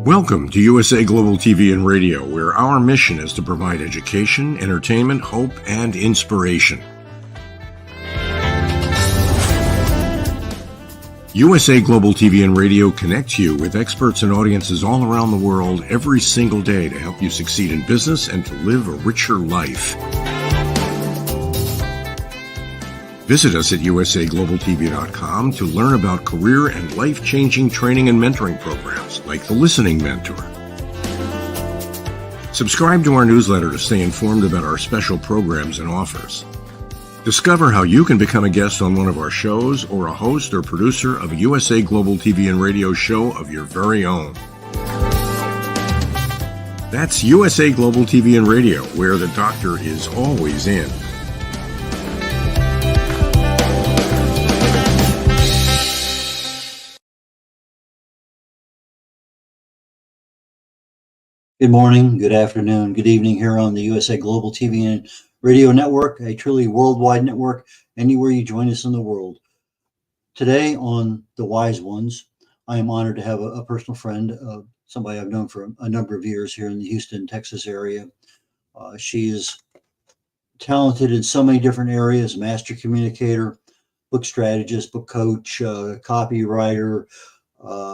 Welcome to USA Global TV and Radio, where our mission is to provide education, entertainment, hope, and inspiration. USA Global TV and Radio connects you with experts and audiences all around the world every single day to help you succeed in business and to live a richer life. Visit us at usaglobaltv.com to learn about career and life-changing training and mentoring programs like the Listening Mentor. Subscribe to our newsletter to stay informed about our special programs and offers. Discover how you can become a guest on one of our shows or a host or producer of a USA Global TV and Radio show of your very own. That's USA Global TV and Radio, where the doctor is always in. Good morning, good afternoon, good evening here on the USA Global TV and Radio Network, a truly worldwide network, anywhere you join us in the world. Today on The Wise Ones, I am honored to have a personal friend, somebody I've known for a number of years here in the Houston, Texas area. She is talented in so many different areas: master communicator, book strategist, book coach, copywriter,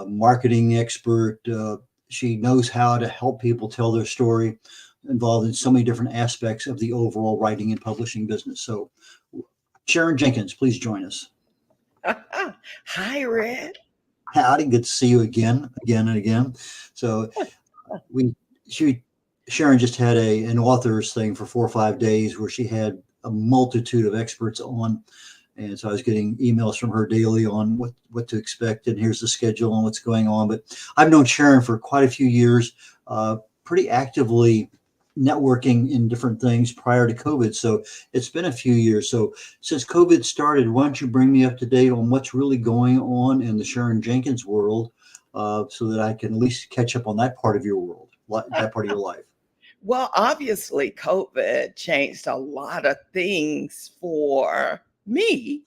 marketing expert. She knows how to help people tell their story, involved in so many different aspects of the overall writing and publishing business. So, Sharon Jenkins, please join us. Hi, Red. Howdy, good to see you again and again. So, Sharon just had an authors thing for 4 or 5 days where she had a multitude of experts on. And so I was getting emails from her daily on what to expect, and here's the schedule and what's going on. But I've known Sharon for quite a few years, pretty actively networking in different things prior to COVID. So it's been a few years. So since COVID started, why don't you bring me up to date on what's really going on in the Sharon Jenkins world, so that I can at least catch up on that part of your world, that part of your life. Well, obviously, COVID changed a lot of things for me.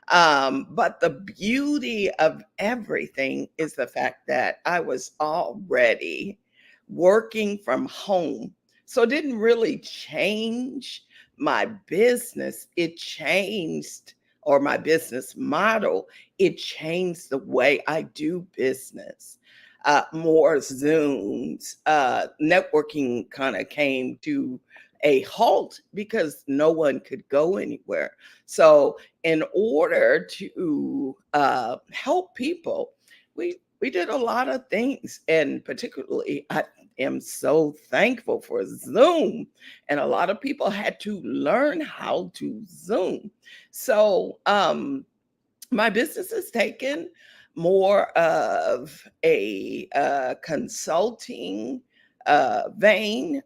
But the beauty of everything is the fact that I was already working from home. So it didn't really change my business. It changed, or my business model, it changed the way I do business. More Zooms, networking kind of came to a halt because no one could go anywhere. So in order to help people, we did a lot of things, and particularly I am so thankful for Zoom, and a lot of people had to learn how to Zoom. So my business has taken more of a consulting vein,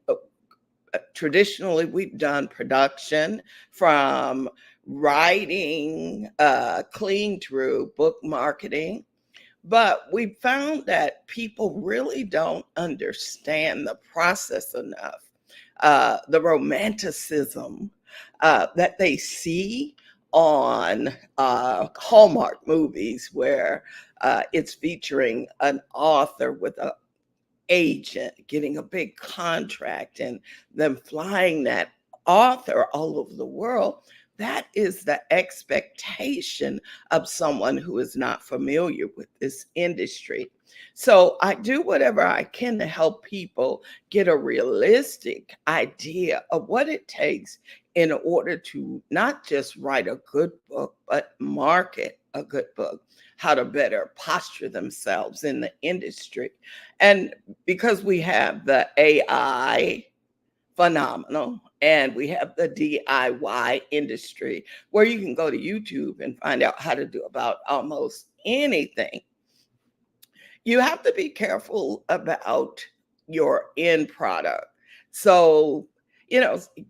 traditionally, we've done production from writing, clean through book marketing. But we found that people really don't understand the process enough, the romanticism that they see on Hallmark movies, where it's featuring an author with a agent getting a big contract and them flying that author all over the world. That is the expectation of someone who is not familiar with this industry. So I do whatever I can to help people get a realistic idea of what it takes in order to not just write a good book, but market a good book, how to better posture themselves in the industry. And because we have the AI phenomenal and we have the DIY industry where you can go to YouTube and find out how to do about almost anything, you have to be careful about your end product. So,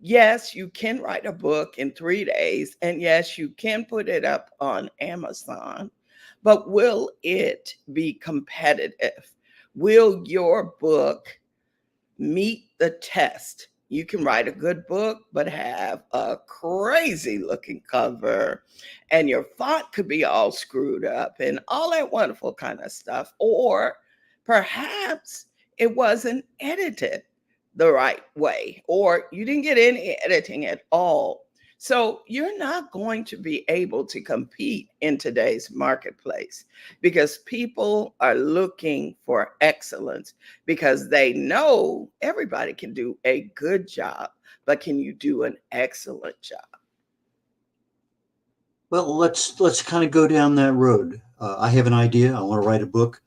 yes, you can write a book in 3 days, and yes, you can put it up on Amazon, but will it be competitive? Will your book meet the test? You can write a good book, but have a crazy looking cover, and your font could be all screwed up and all that wonderful kind of stuff. Or perhaps it wasn't edited the right way, or you didn't get any editing at all. So you're not going to be able to compete in today's marketplace because people are looking for excellence, because they know everybody can do a good job, but can you do an excellent job? Well, let's kind of go down that road. I have an idea. I want to write a book.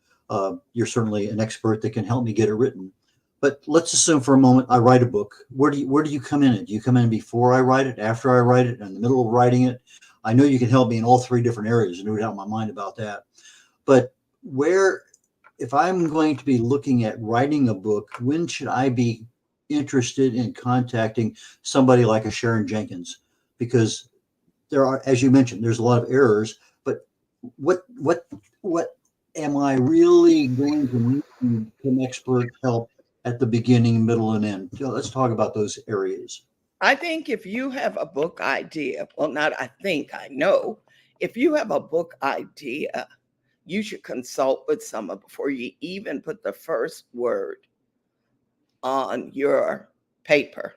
You're certainly an expert that can help me get it written. But let's assume for a moment I write a book. Where do you come in? Do you come in before I write it, after I write it, in the middle of writing it? I know you can help me in all three different areas. No doubt in my mind about that. But if I'm going to be looking at writing a book, when should I be interested in contacting somebody like a Sharon Jenkins? Because there are, as you mentioned, there's a lot of errors. But what am I really going to need some expert help at the beginning, middle, and end? So let's talk about those areas. I think if you have a book idea, well, not I think, I know, if you have a book idea, you should consult with someone before you even put the first word on your paper.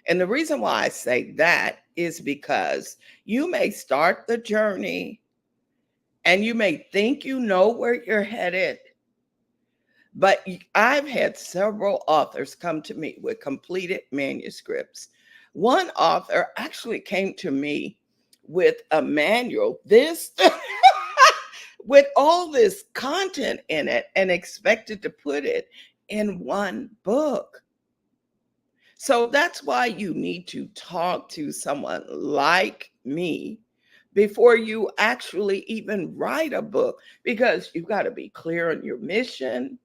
And the reason why I say that is because you may start the journey and you may think you know where you're headed, but I've had several authors come to me with completed manuscripts. One author actually came to me with a manual, this with all this content in it, and expected to put it in one book. So that's why you need to talk to someone like me before you actually even write a book, because you've got to be clear on your mission,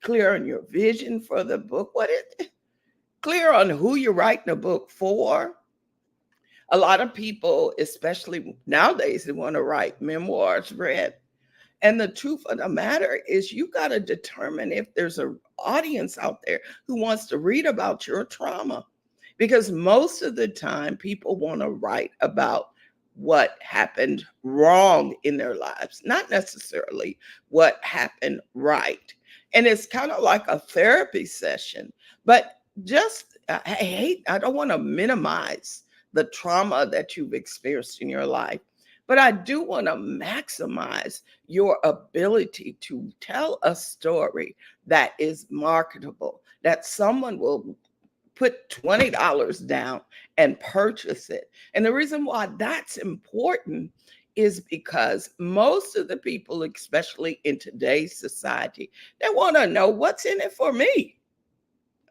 clear on your vision for the book, clear on who you're writing a book for. A lot of people, especially nowadays, they want to write memoirs read. And the truth of the matter is you got to determine if there's an audience out there who wants to read about your trauma. Because most of the time, people want to write about what happened wrong in their lives, not necessarily what happened right. And it's kind of like a therapy session. But I don't want to minimize the trauma that you've experienced in your life, but I do want to maximize your ability to tell a story that is marketable, that someone will put $20 down and purchase it. And the reason why that's important is because most of the people, especially in today's society, they want to know what's in it for me.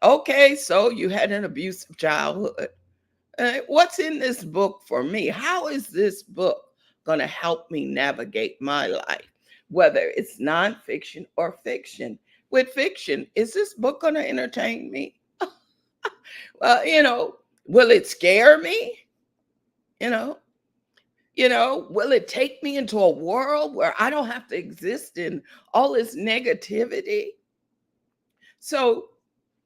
Okay, so you had an abusive childhood. What's in this book for me? How is this book going to help me navigate my life, whether it's nonfiction or fiction? With fiction, is this book going to entertain me? Well, will it scare me? You know, will it take me into a world where I don't have to exist in all this negativity? So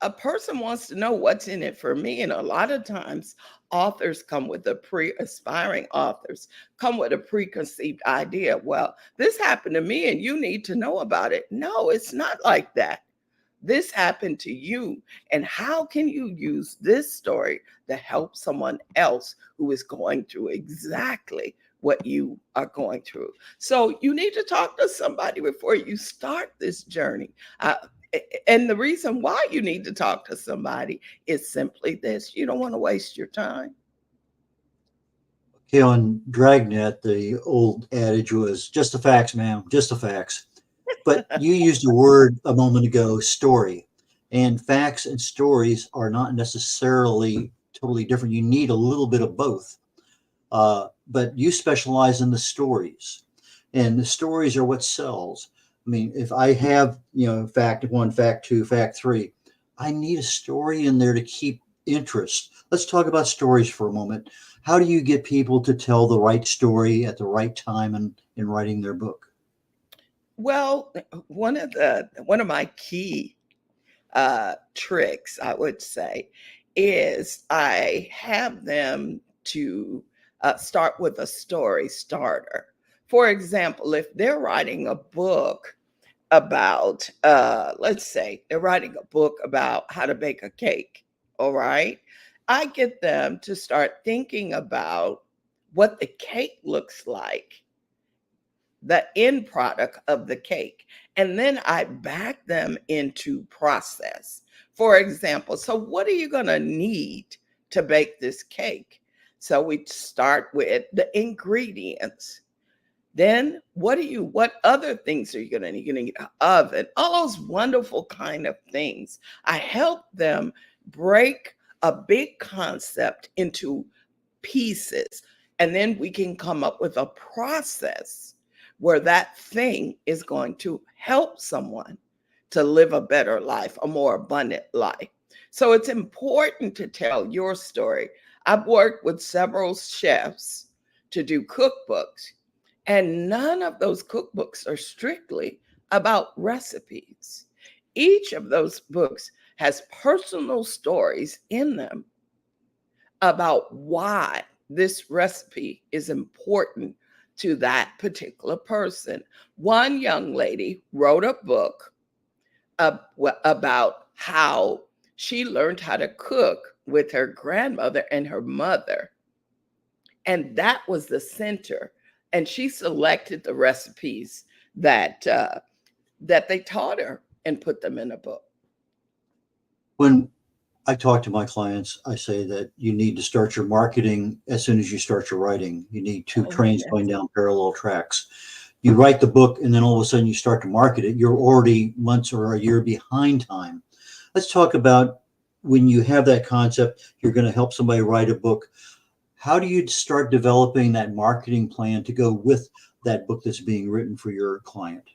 a person wants to know what's in it for me. And a lot of times authors come with aspiring authors come with a preconceived idea. Well, this happened to me and you need to know about it. No, it's not like that. This happened to you. And how can you use this story to help someone else who is going through exactly what you are going through? So you need to talk to somebody before you start this journey. Uh, and the reason why you need to talk to somebody is simply this: you don't want to waste your time. Okay, on Dragnet, the old adage was just the facts, ma'am, just the facts. But you used a word a moment ago, story. And facts and stories are not necessarily totally different. You need a little bit of both. But you specialize in the stories, and the stories are what sells. I mean, if I have, fact one, fact two, fact three, I need a story in there to keep interest. Let's talk about stories for a moment. How do you get people to tell the right story at the right time in writing their book? Well, one of my key tricks, I would say, is I have them to start with a story starter. For example, if they're writing a book about, let's say they're writing a book about how to bake a cake, all right? I get them to start thinking about what the cake looks like, the end product of the cake. And then I back them into process. For example, so what are you going to need to bake this cake? So we start with the ingredients. Then what other things are you going to need? You're going to need an oven, all those wonderful kind of things. I help them break a big concept into pieces, and then we can come up with a process where that thing is going to help someone to live a better life, a more abundant life. So it's important to tell your story. I've worked with several chefs to do cookbooks, and none of those cookbooks are strictly about recipes. Each of those books has personal stories in them about why this recipe is important to that particular person. One young lady wrote a book about how she learned how to cook with her grandmother and her mother. And that was the center. And she selected the recipes that they taught her and put them in a book. When I talk to my clients, I say that you need to start your marketing as soon as you start your writing. You need two Oh, trains yes. going down parallel tracks. You write the book and then all of a sudden you start to market it. You're already months or a year behind time. Let's talk about when you have that concept, you're going to help somebody write a book. How do you start developing that marketing plan to go with that book that's being written for your client?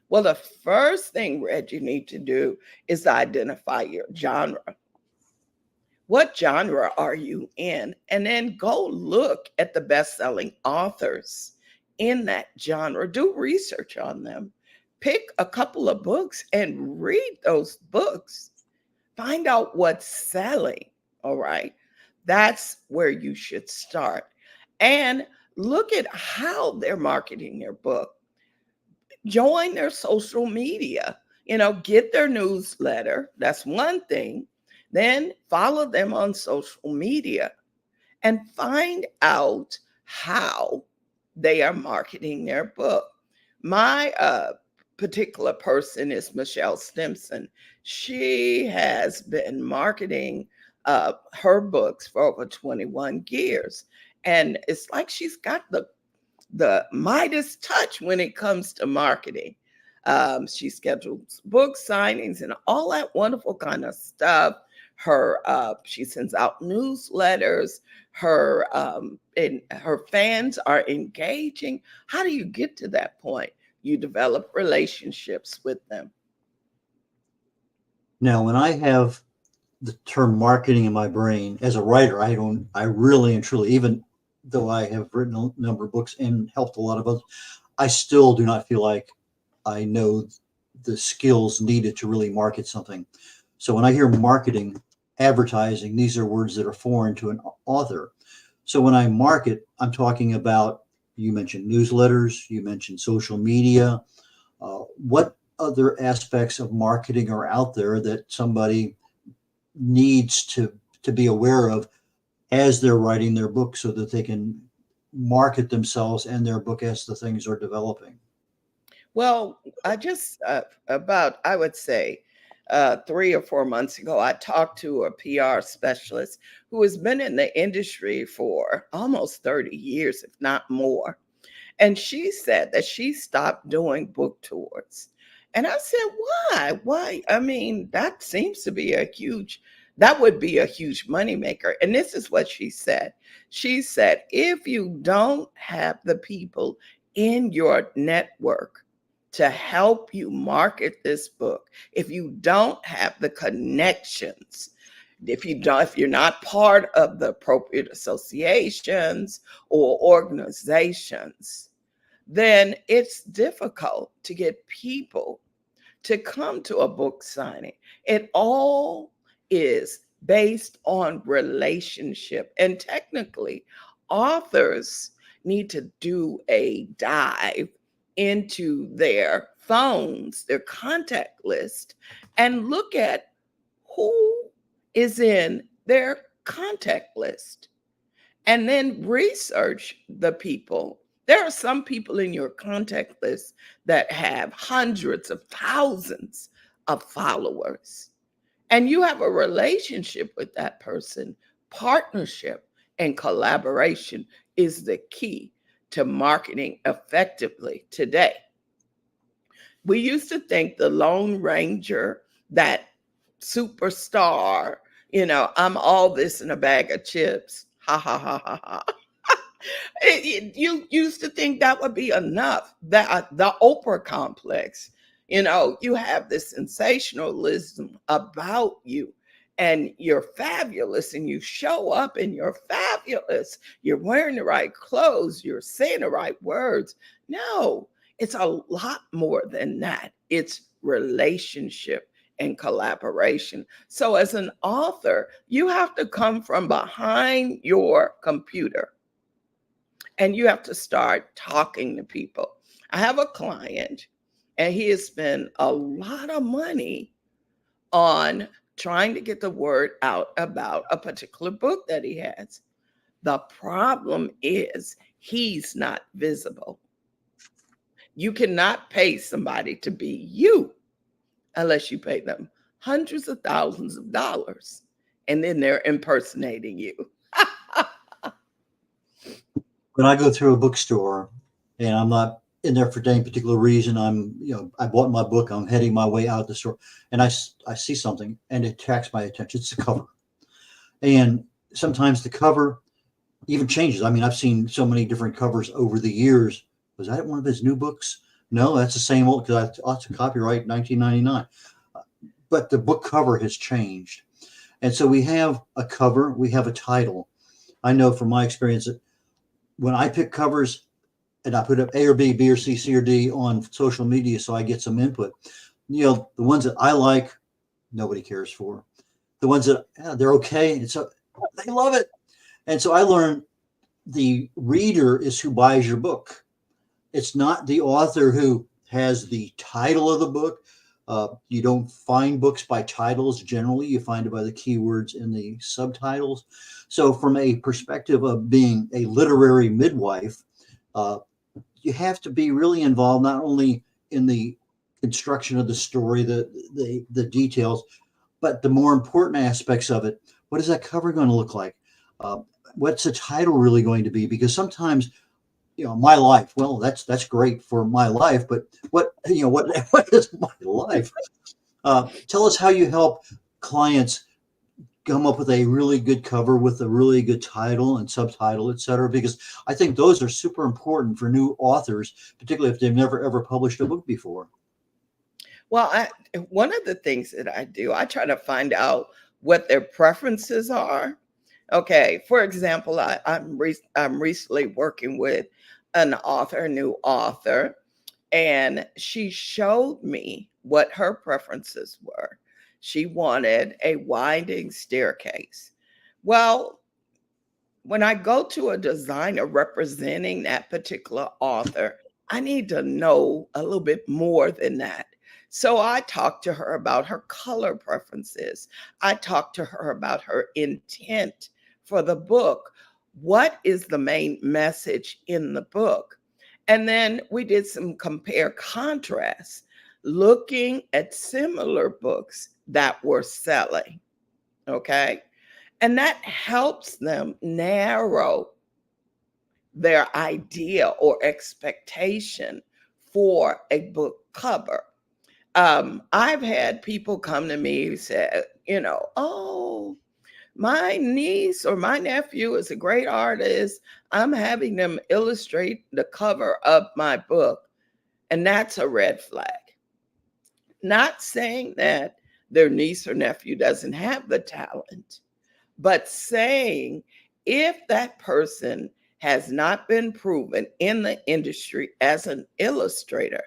Well, the first thing, Red, you need to do is identify your genre. What genre are you in? And then go look at the best-selling authors in that genre. Do research on them. Pick a couple of books and read those books. Find out what's selling. All right. That's where you should start. And look at how they're marketing their book. Join their social media, get their newsletter. That's one thing. Then follow them on social media and find out how they are marketing their book. My particular person is Michelle Stimson. She has been marketing her books for over 21 years. And it's like she's got the Midas touch when it comes to marketing. She schedules book signings and all that wonderful kind of stuff. She sends out newsletters. And her fans are engaging. How do you get to that point? You develop relationships with them. Now, when I have the term marketing in my brain. As a writer, I really and truly, even though I have written a number of books and helped a lot of others, I still do not feel like I know the skills needed to really market something. So when I hear marketing, advertising, these are words that are foreign to an author. So when I market, I'm talking about, you mentioned newsletters, you mentioned social media. What other aspects of marketing are out there that somebody needs to be aware of as they're writing their book so that they can market themselves and their book as the things are developing? Well, I just about I would say 3 or 4 months ago, I talked to a PR specialist who has been in the industry for almost 30 years, if not more. And she said that she stopped doing book tours. And I said, why? Why? I mean, that seems to be that would be a huge moneymaker. And this is what she said. She said, if you don't have the people in your network to help you market this book, if you don't have the connections, if you're not part of the appropriate associations or organizations, then it's difficult to get people to come to a book signing. It all is based on relationship. And technically, authors need to do a dive into their phones, their contact list, and look at who is in their contact list and then research the people. There are some people in your contact list that have hundreds of thousands of followers, and you have a relationship with that person. Partnership and collaboration is the key to marketing effectively today. We used to think the Lone Ranger, that superstar, I'm all this in a bag of chips. Ha ha ha ha ha. You used to think that would be enough. That the Oprah complex, you have this sensationalism about you, and you're fabulous, and you show up and you're fabulous. You're wearing the right clothes, you're saying the right words. No, it's a lot more than that. It's relationship and collaboration. So, as an author, you have to come from behind your computer and you have to start talking to people. I have a client, and he has spent a lot of money on trying to get the word out about a particular book that he has. The problem is he's not visible. You cannot pay somebody to be you unless you pay them hundreds of thousands of dollars, and then they're impersonating you. When I go through a bookstore and I'm not in there for any particular reason, I bought my book, I'm heading my way out the store, and I see something and it attracts my attention. It's the cover. And sometimes the cover even changes. I mean, I've seen so many different covers over the years. Was that one of his new books? No, that's the same old, because it's a copyright 1999. But the book cover has changed. And so we have a cover, we have a title. I know from my experience that when I pick covers and I put up A or B, B or C, C or D on social media so I get some input, the ones that I like, nobody cares for. The ones that they're okay, they love it. And so I learned the reader is who buys your book. It's not the author who has the title of the book. You don't find books by titles generally. You find it by the keywords in the subtitles. So from a perspective of being a literary midwife, you have to be really involved, not only in the construction of the story, the details, but the more important aspects of it. What is that cover going to look like? What's the title really going to be? Because sometimes, my life, well, that's great for my life, but what is my life? Tell us how you help clients come up with a really good cover with a really good title and subtitle, et cetera, because I think those are super important for new authors, particularly if they've never ever published a book before. Well, one of the things that I do, I try to find out what their preferences are. Okay, for example, I'm recently working with an author, a new author, and she showed me what her preferences were. She wanted a winding staircase. Well, when I go to a designer representing that particular author, I need to know a little bit more than that. So I talked to her about her color preferences. I talked to her about her intent for the book. What is the main message in the book? And then we did some compare contrast, looking at similar books that were selling. Okay. And that helps them narrow their idea or expectation for a book cover. I've had people come to me and say, oh, my niece or my nephew is a great artist. I'm having them illustrate the cover of my book. And that's a red flag. Not saying that their niece or nephew doesn't have the talent, but saying if that person has not been proven in the industry as an illustrator,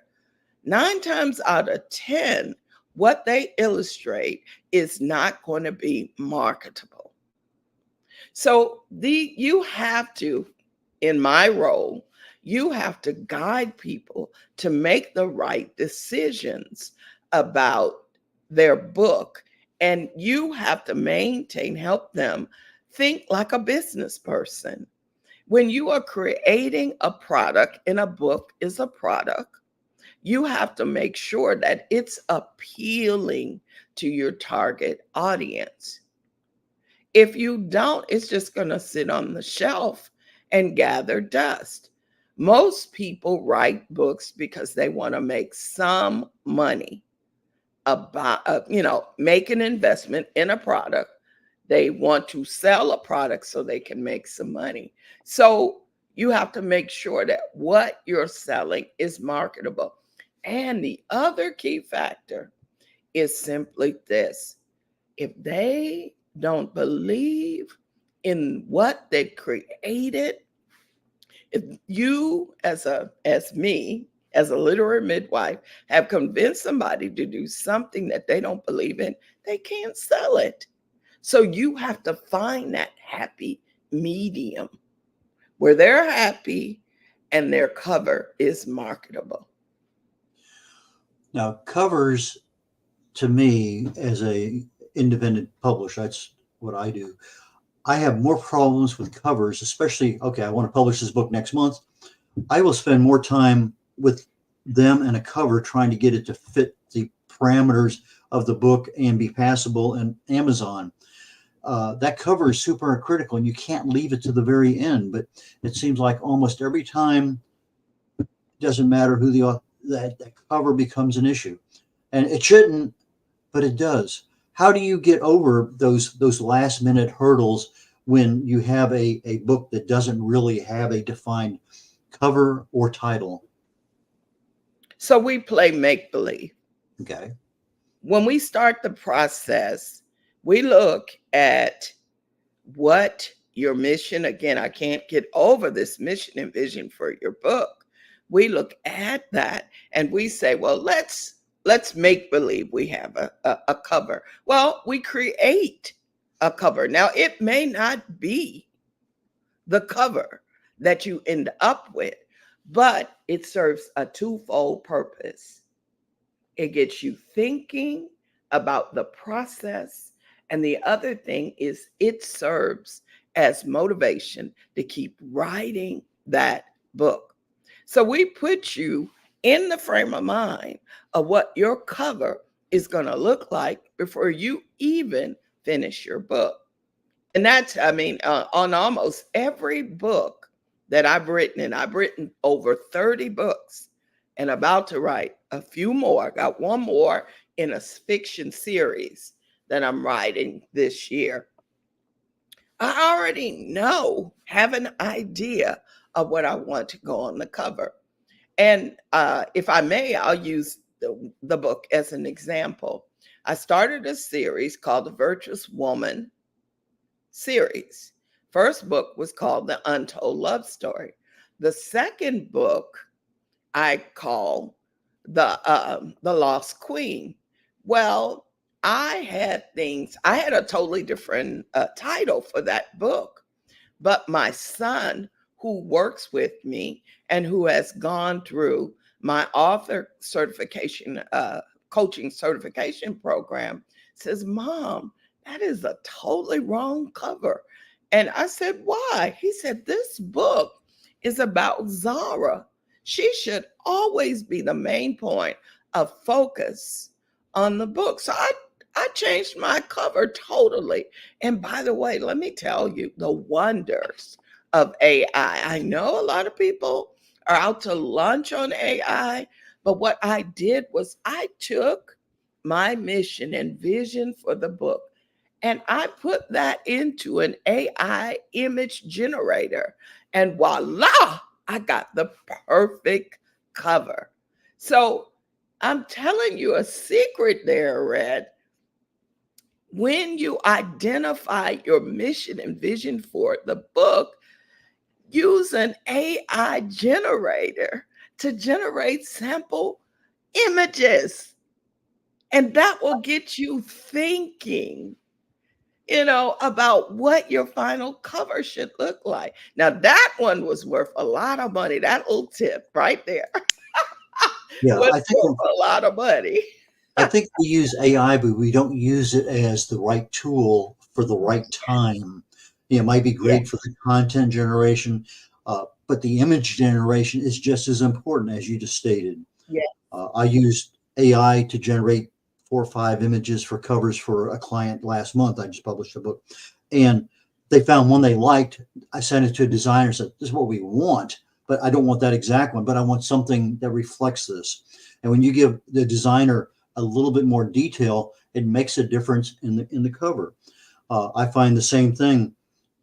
9 times out of 10, what they illustrate is not going to be marketable. So you have to, in my role, you have to guide people to make the right decisions about their book. And you have to help them think like a business person. When you are creating a product, and a book is a product, you have to make sure that it's appealing to your target audience. If you don't, it's just going to sit on the shelf and gather dust. Most people write books because they want to make some money about, make an investment in a product. They want to sell a product so they can make some money. So you have to make sure that what you're selling is marketable. And the other key factor is simply this: if they don't believe in what they created, if you as me as a literary midwife have convinced somebody to do something that they don't believe in, they can't sell it. So you have to find that happy medium where they're happy and their cover is marketable. Now, covers, to me, as a independent publisher, that's what I do. I have more problems with covers, especially, okay, I want to publish this book next month. I will spend more time with them and a cover trying to get it to fit the parameters of the book and be passable in Amazon. That cover is super critical, and you can't leave it to the very end. But it seems like almost every time, it doesn't matter who that cover becomes an issue, and it shouldn't, but it does. How do you get over those last minute hurdles when you have a book that doesn't really have a defined cover or title? So we play make believe. Okay. When we start the process, we look at what your mission, again, I can't get over this mission and vision for your book. We look at that and we say, well, let's make believe we have a cover. Well, we create a cover. Now, it may not be the cover that you end up with, but it serves a twofold purpose. It gets you thinking about the process. And the other thing is it serves as motivation to keep writing that book. So we put you in the frame of mind of what your cover is going to look like before you even finish your book. And that's, on almost every book that I've written, and I've written over 30 books and about to write a few more. I got one more in a fiction series that I'm writing this year. I already have an idea of what I want to go on the cover. And if I may, I'll use the book as an example. I started a series called the Virtuous Woman series. First book was called The Untold Love Story. The second book I call the Lost Queen. Well, I had a totally different title for that book, but my son, who works with me and who has gone through my author certification, coaching certification program, says, Mom, that is a totally wrong cover. And I said, Why? He said, This book is about Zara. She should always be the main point of focus on the book. So I changed my cover totally. And by the way, let me tell you the wonders of AI. I know a lot of people are out to lunch on AI, but what I did was I took my mission and vision for the book and I put that into an AI image generator. And voila, I got the perfect cover. So I'm telling you a secret there, Red. When you identify your mission and vision for the book, use an AI generator to generate sample images. And that will get you thinking, about what your final cover should look like. Now, that one was worth a lot of money. That little tip right there Yeah, was worth a lot of money. I think we use AI, but we don't use it as the right tool for the right time. It might be Yeah, great for the content generation, but the image generation is just as important as you just stated. yeah, I used AI to generate 4 or 5 images for covers for a client last month. I just published a book, and they found one they liked. I sent it to a designer and said, "This is what we want, but I don't want that exact one, but I want something that reflects this." And when you give the designer a little bit more detail, it makes a difference in the cover. I find the same thing.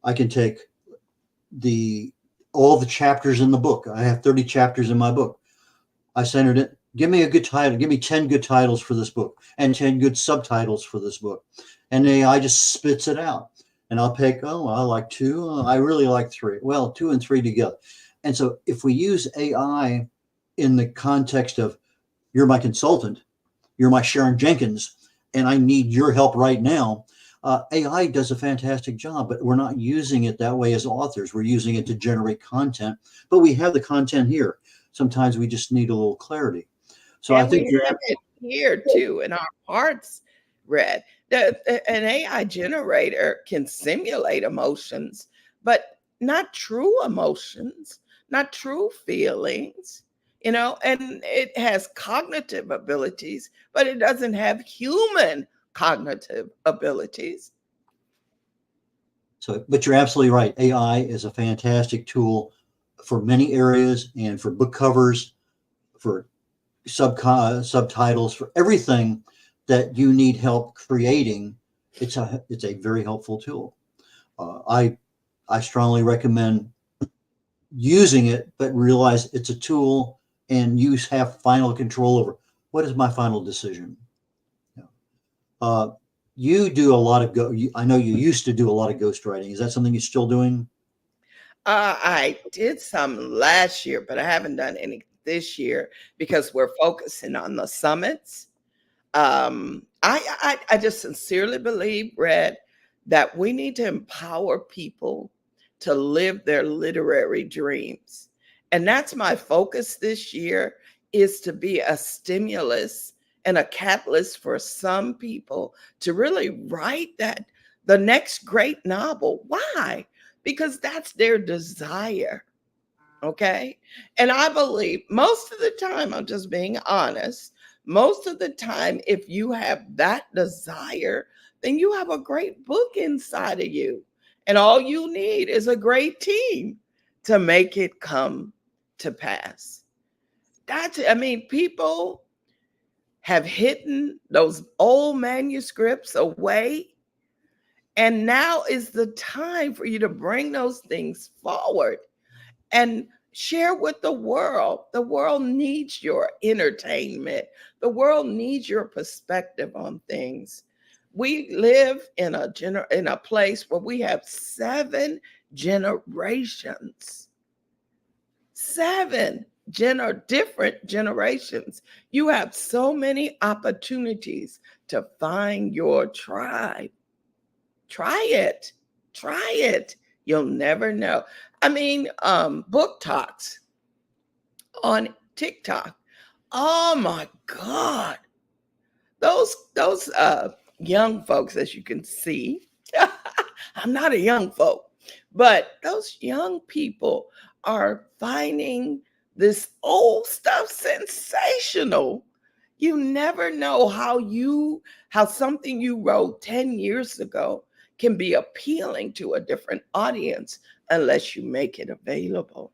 I can take the all the chapters in the book. I have 30 chapters in my book. I centered it. Give me a good title. Give me 10 good titles for this book and 10 good subtitles for this book. And AI just spits it out. And I'll pick, oh, I like 2. I really like 3. Well, 2 and 3 together. And so if we use AI in the context of you're my consultant, you're my Sharon Jenkins, and I need your help right now, AI does a fantastic job, but we're not using it that way as authors. We're using it to generate content, but we have the content here. Sometimes we just need a little clarity. So I and think we you're have it here too in our hearts, Red. An AI generator can simulate emotions, but not true emotions, not true feelings, and it has cognitive abilities, but it doesn't have human cognitive abilities. so, but you're absolutely right. AI is a fantastic tool for many areas and for book covers, for subtitles, for everything that you need help creating. It's a very helpful tool. I strongly recommend using it, but realize it's a tool and you have final control over what is my final decision. Yeah. Uh, you do a lot of I know you used to do a lot of ghostwriting. Is that something you're still doing? I did some last year, but I haven't done any this year because we're focusing on the summits. I just sincerely believe, Red, that we need to empower people to live their literary dreams. And that's my focus this year, is to be a stimulus and a catalyst for some people to really write the next great novel. Why? Because that's their desire. Okay. And I believe most of the time, I'm just being honest, most of the time, if you have that desire, then you have a great book inside of you. And all you need is a great team to make it come to pass. People have hidden those old manuscripts away. And now is the time for you to bring those things forward and Share with the world. The world needs your entertainment. The world needs your perspective on things. We live in a place where we have 7 generations. Different generations. You have so many opportunities to find your tribe. Try it. Try it. You'll never know. I mean, book talks on TikTok. Oh my God. Those young folks, as you can see, I'm not a young folk, but those young people are finding this old stuff sensational. You never know how something you wrote 10 years ago can be appealing to a different audience unless you make it available.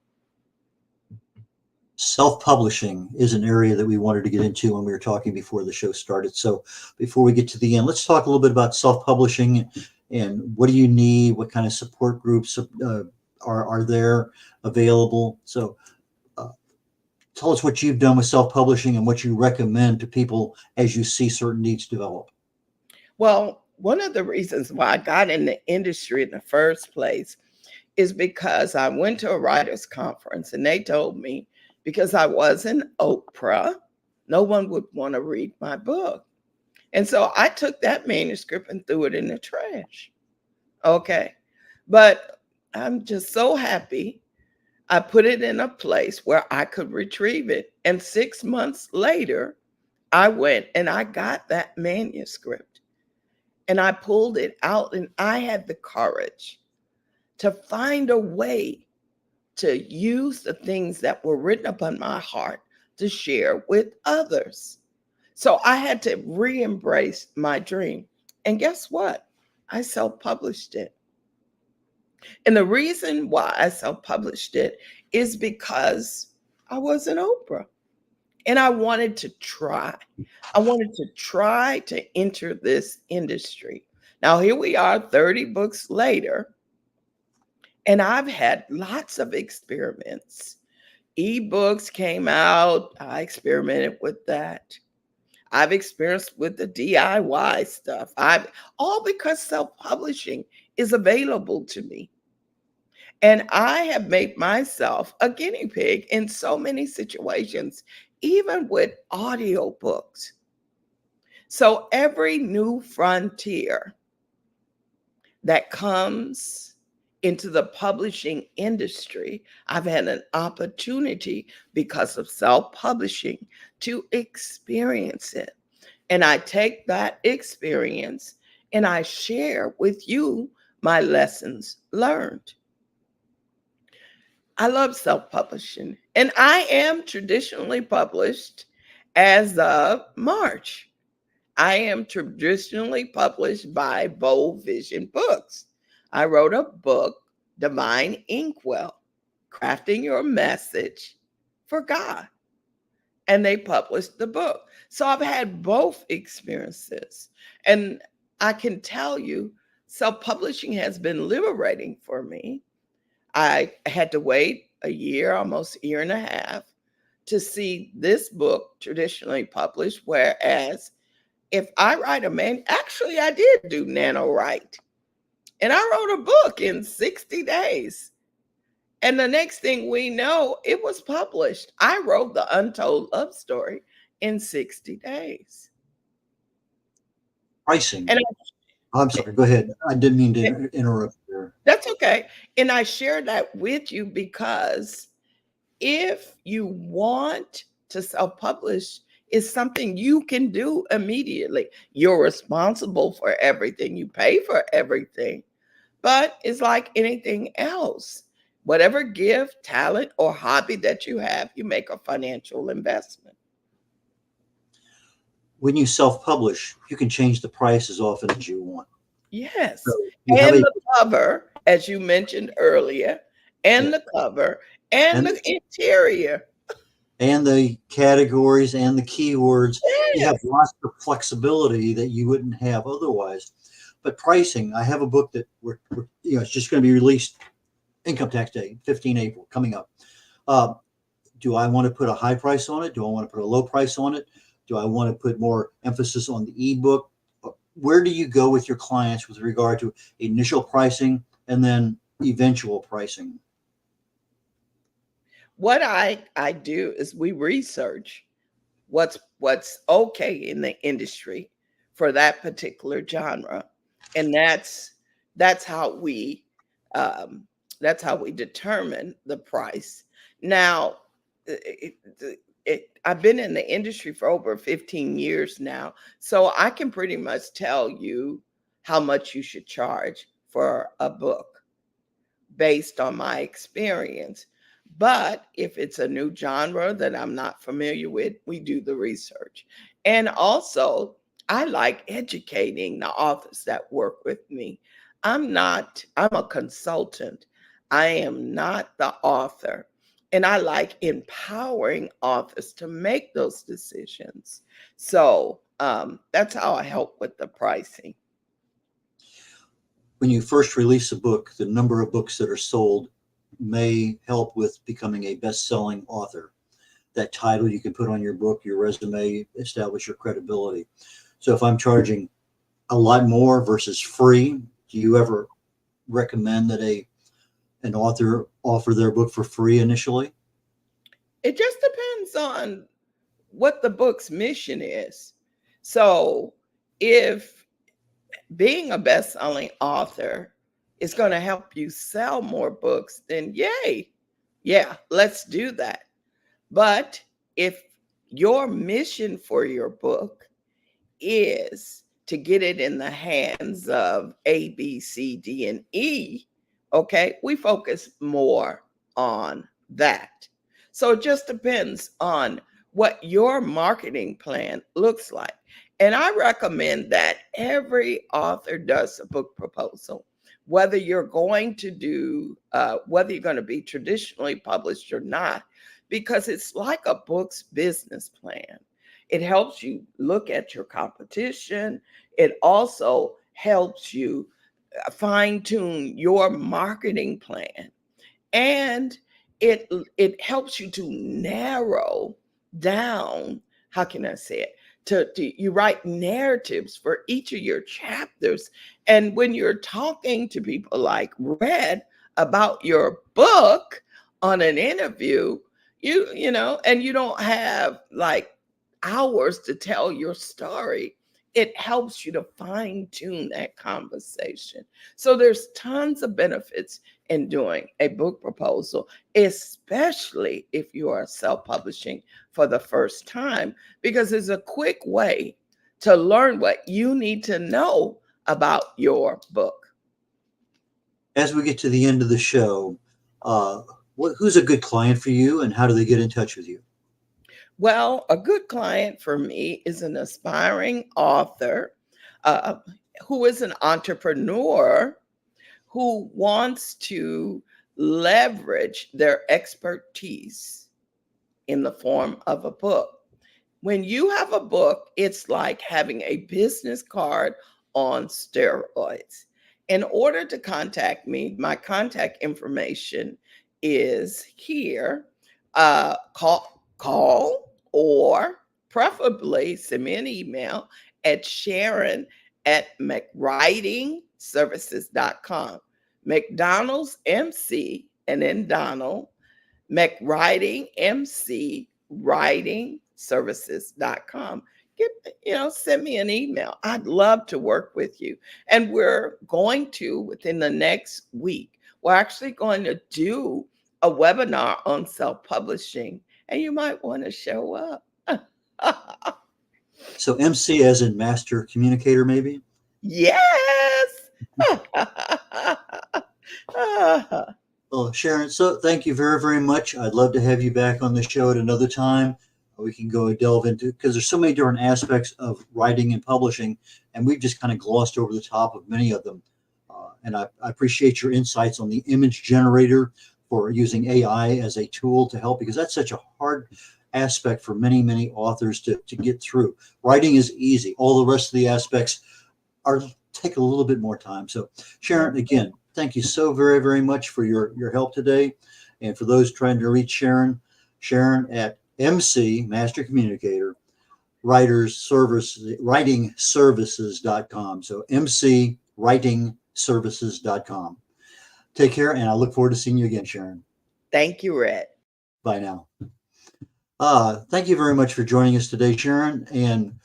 Self-publishing is an area that we wanted to get into when we were talking before the show started. So before we get to the end, let's talk a little bit about self-publishing and what do you need? What kind of support groups are there available? So tell us what you've done with self-publishing and what you recommend to people as you see certain needs develop. Well, one of the reasons why I got in the industry in the first place is because I went to a writers' conference and they told me because I wasn't Oprah, no one would want to read my book. And so I took that manuscript and threw it in the trash. Okay. But I'm just so happy I put it in a place where I could retrieve it. And 6 months later, I went and I got that manuscript and I pulled it out and I had the courage to find a way to use the things that were written upon my heart to share with others. So I had to re-embrace my dream. And guess what? I self-published it. And the reason why I self-published it is because I wasn't Oprah. And I wanted to try. I wanted to try to enter this industry. Now, here we are 30 books later, and I've had lots of experiments. Ebooks came out. I experimented with that. I've experienced with the DIY stuff. All because self-publishing is available to me. And I have made myself a guinea pig in so many situations, even with audiobooks. So every new frontier that comes into the publishing industry, I've had an opportunity because of self-publishing to experience it. And I take that experience and I share with you my lessons learned. I love self-publishing, and I am traditionally published as of March. I am traditionally published by Bold Vision Books. I wrote a book, Divine Inkwell, Crafting Your Message for God, and they published the book. So I've had both experiences, and I can tell you, self-publishing has been liberating for me. I had to wait a year, almost a year and a half, to see this book traditionally published. Whereas if I write actually, I did do NaNoWrite, and I wrote a book in 60 days. And the next thing we know, it was published. I wrote The Untold Love Story in 60 days. Pricing. And I'm sorry, go ahead. I didn't mean to interrupt there. That's okay. And I share that with you because if you want to self-publish, it's something you can do immediately. You're responsible for everything. You pay for everything. But it's like anything else. Whatever gift, talent, or hobby that you have, you make a financial investment. When you self-publish, you can change the price as often as you want. Yes. So and the cover, as you mentioned earlier, and the cover, and the interior. And the categories and the keywords. Yes. You have lots of flexibility that you wouldn't have otherwise. But pricing, I have a book that it's just going to be released income tax day, 15 April, coming up. Do I want to put a high price on it? Do I want to put a low price on it? Do I want to put more emphasis on the ebook? Where do you go with your clients with regard to initial pricing and then eventual pricing? What I do is we research what's okay in the industry for that particular genre, and that's how we um, that's how we determine the price. Now, I've been in the industry for over 15 years now, so I can pretty much tell you how much you should charge for a book based on my experience. But if it's a new genre that I'm not familiar with, we do the research. And also, I like educating the authors that work with me. I'm a consultant. I am not the author. And I like empowering authors to make those decisions. So that's how I help with the pricing. When you first release a book, the number of books that are sold may help with becoming a best-selling author. That title you can put on your book, your resume, establish your credibility. So if I'm charging a lot more versus free, do you ever recommend that an author offer their book for free initially? It just depends on what the book's mission is. So if being a best-selling author is going to help you sell more books, then yay. Yeah, let's do that. But if your mission for your book is to get it in the hands of A, B, C, D, and E, okay, we focus more on that. So it just depends on what your marketing plan looks like. And I recommend that every author does a book proposal, whether you're going to do, whether you're going to be traditionally published or not, because it's like a book's business plan. It helps you look at your competition. It also helps you fine tune your marketing plan. And it helps you to narrow down, how can I say it? You write narratives for each of your chapters. And when you're talking to people like Red about your book on an interview, you know, and you don't have like hours to tell your story, it helps you to fine tune that conversation. So there's tons of benefits in doing a book proposal, especially if you are self-publishing for the first time, because it's a quick way to learn what you need to know about your book. As we get to the end of the show, who's a good client for you and how do they get in touch with you? Well, a good client for me is an aspiring author uh, who is an entrepreneur who wants to leverage their expertise in the form of a book. When you have a book, it's like having a business card on steroids. In order to contact me, my contact information is here. Call or preferably send me an email at Sharon at McWritingServices.com. McDonald's MC and then Donald, McWriting MC Writing Services.com. Send me an email. I'd love to work with you. And we're going to, within the next week, we're actually going to do a webinar on self-publishing, and you might want to show up. So MC as in master communicator, maybe? Yes. Well, Sharon, so thank you very, very much. I'd love to have you back on the show at another time. We can go delve into, because there's so many different aspects of writing and publishing, and we've just kind of glossed over the top of many of them. And I appreciate your insights on the image generator for using AI as a tool to help, because that's such a hard aspect for many, many authors to get through. Writing is easy. All the rest of the aspects take a little bit more time. So Sharon, again, thank you so very, very much for your help today. And for those trying to reach Sharon, Sharon at MC, Master Communicator, writingservices.com. So mcwritingservices.com. Take care, and I look forward to seeing you again, Sharon. Thank you, Rhett. Bye now. Thank you very much for joining us today, Sharon. And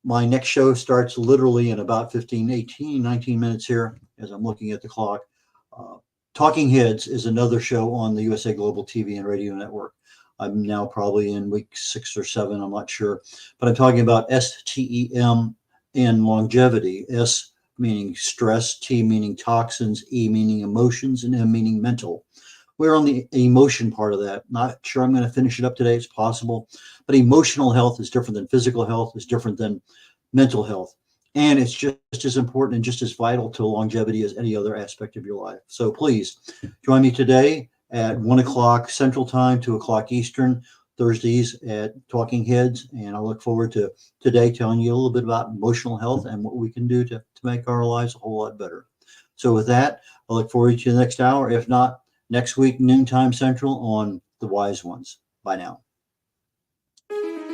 my next show starts literally in about 19 minutes here as I'm looking at the clock. Talking Heads is another show on the USA Global TV and Radio Network. I'm now probably in week 6 or 7, I'm not sure. But I'm talking about STEM and longevity. S meaning stress, T meaning toxins, E meaning emotions, and M meaning mental. We're on the emotion part of that. Not sure I'm going to finish it up today. It's possible. But emotional health is different than physical health, is different than mental health. And it's just as important and just as vital to longevity as any other aspect of your life. So please join me today at 1 o'clock Central Time, 2 o'clock Eastern, Thursdays at Talking Heads. And I look forward to today telling you a little bit about emotional health and what we can do to make our lives a whole lot better. So with that, I look forward to the next hour. If not, next week, noontime Central on The Wise Ones. Bye now.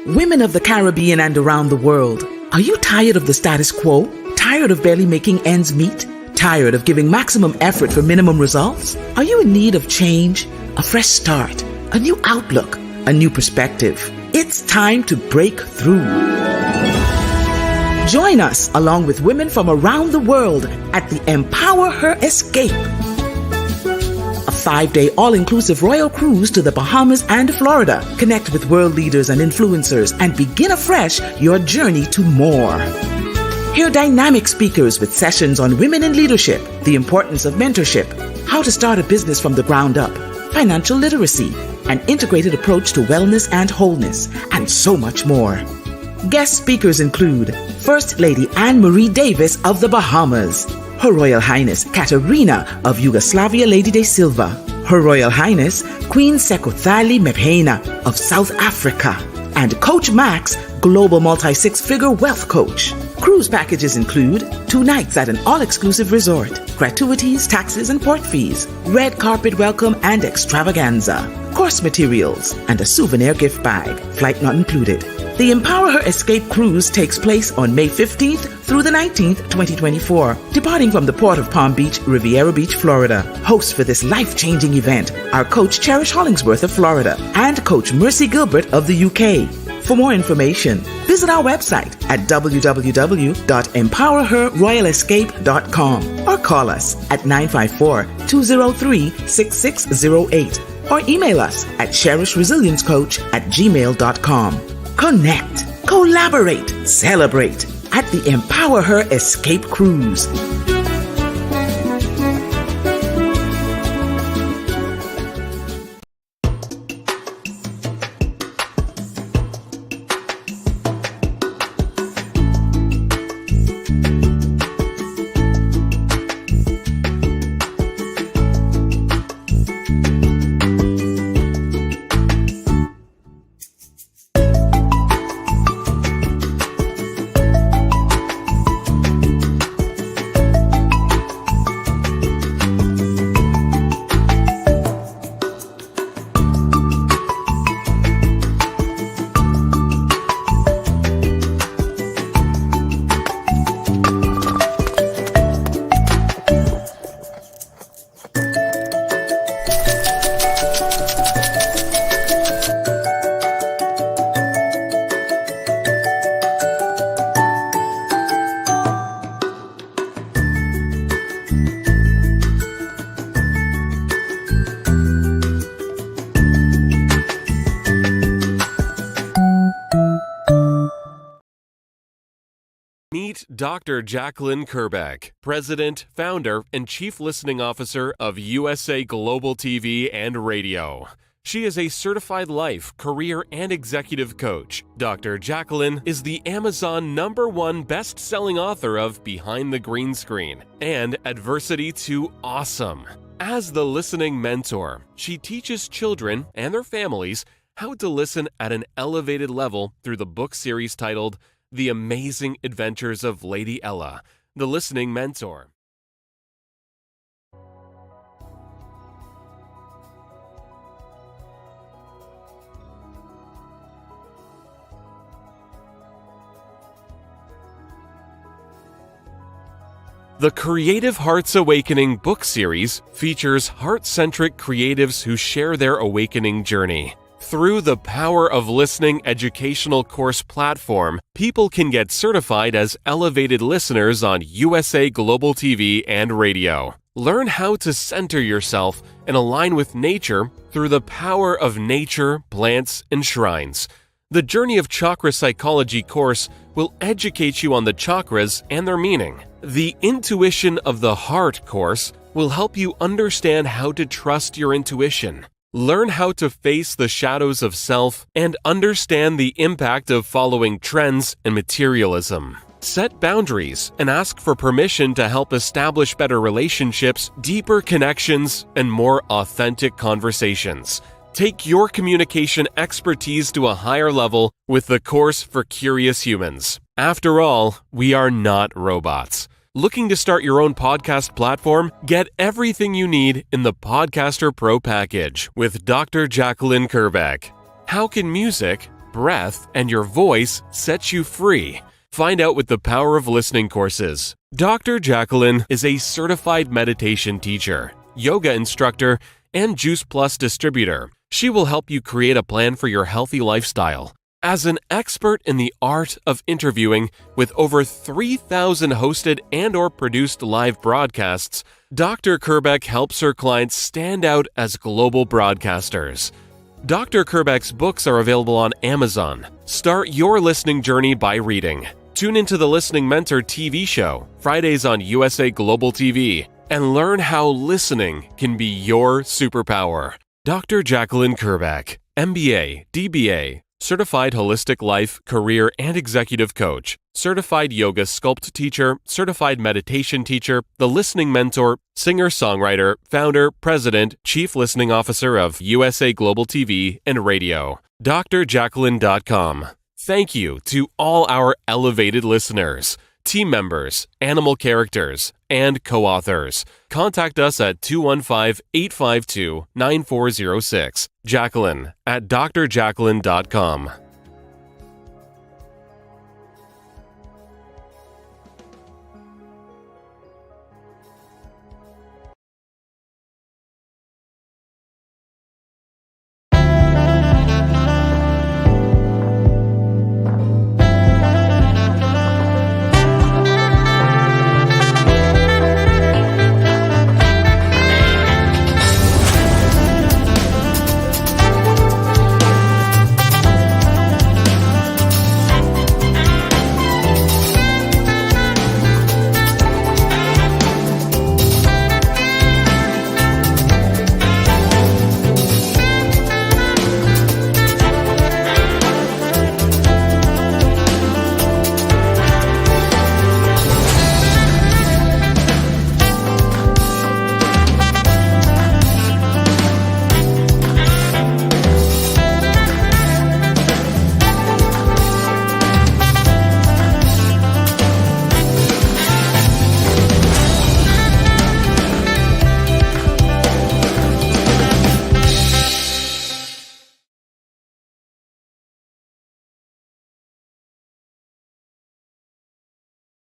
Women of the Caribbean and around the world, are you tired of the status quo? Tired of barely making ends meet? Tired of giving maximum effort for minimum results? Are you in need of change, a fresh start, a new outlook, a new perspective? It's time to break through. Join us along with women from around the world at the Empower Her Escape, a 5-day all-inclusive royal cruise to the Bahamas and Florida. Connect with world leaders and influencers and begin afresh your journey to more. Hear dynamic speakers with sessions on women in leadership, the importance of mentorship, how to start a business from the ground up, financial literacy, an integrated approach to wellness and wholeness, and so much more. Guest speakers include First Lady Anne-Marie Davis of the Bahamas, Her Royal Highness Katerina of Yugoslavia Lady de Silva, Her Royal Highness Queen Sekothali Mepena of South Africa, and Coach Max, Global Multi-Six-Figure Wealth Coach. Cruise packages include 2 nights at an all-exclusive resort, gratuities, taxes, and port fees, red carpet welcome and extravaganza, course materials, and a souvenir gift bag, flight not included. The Empower Her Escape Cruise takes place on May 15th through the 19th, 2024, departing from the port of Palm Beach, Riviera Beach, Florida. Hosts for this life-changing event are Coach Cherish Hollingsworth of Florida and Coach Mercy Gilbert of the UK. For more information, visit our website at www.empowerherroyalescape.com or call us at 954-203-6608 or email us at cherishresiliencecoach@gmail.com. Connect, collaborate, celebrate at the Empower Her Escape Cruise. Meet Dr. Jacqueline Kerbeck, President, Founder, and Chief Listening Officer of USA Global TV and Radio. She is a certified life, career, and executive coach. Dr. Jacqueline is the Amazon #1 best-selling author of Behind the Green Screen and Adversity to Awesome. As the listening mentor, she teaches children and their families how to listen at an elevated level through the book series titled The Amazing Adventures of Lady Ella, the Listening Mentor. The Creative Hearts Awakening book series features heart-centric creatives who share their awakening journey. Through the Power of Listening educational course platform, people can get certified as elevated listeners on USA Global TV and radio. Learn how to center yourself and align with nature through the power of nature, plants, and shrines. The Journey of Chakra Psychology course will educate you on the chakras and their meaning. The Intuition of the Heart course will help you understand how to trust your intuition. Learn how to face the shadows of self and understand the impact of following trends and materialism. Set boundaries and ask for permission to help establish better relationships, deeper connections, and more authentic conversations. Take your communication expertise to a higher level with the course for curious humans. After all, we are not robots. Looking to start your own podcast platform? Get everything you need in the Podcaster Pro package with Dr. Jacqueline Kerbeck. How can music, breath, and your voice set you free? Find out with the Power of Listening courses. Dr. Jacqueline is a certified meditation teacher, yoga instructor, and Juice Plus distributor. She will help you create a plan for your healthy lifestyle. As an expert in the art of interviewing with over 3,000 hosted and/or produced live broadcasts, Dr. Kerbeck helps her clients stand out as global broadcasters. Dr. Kerbeck's books are available on Amazon. Start your listening journey by reading. Tune into the Listening Mentor TV show, Fridays on USA Global TV, and learn how listening can be your superpower. Dr. Jacqueline Kerbeck, MBA, DBA, Certified Holistic Life, Career, and Executive Coach, Certified Yoga Sculpt Teacher, Certified Meditation Teacher, The Listening Mentor, Singer-Songwriter, Founder, President, Chief Listening Officer of USA Global TV and Radio. drjacqueline.com. Thank you to all our elevated listeners, team members, animal characters, and co-authors. Contact us at 215-852-9406. Jacqueline at drjacqueline.com.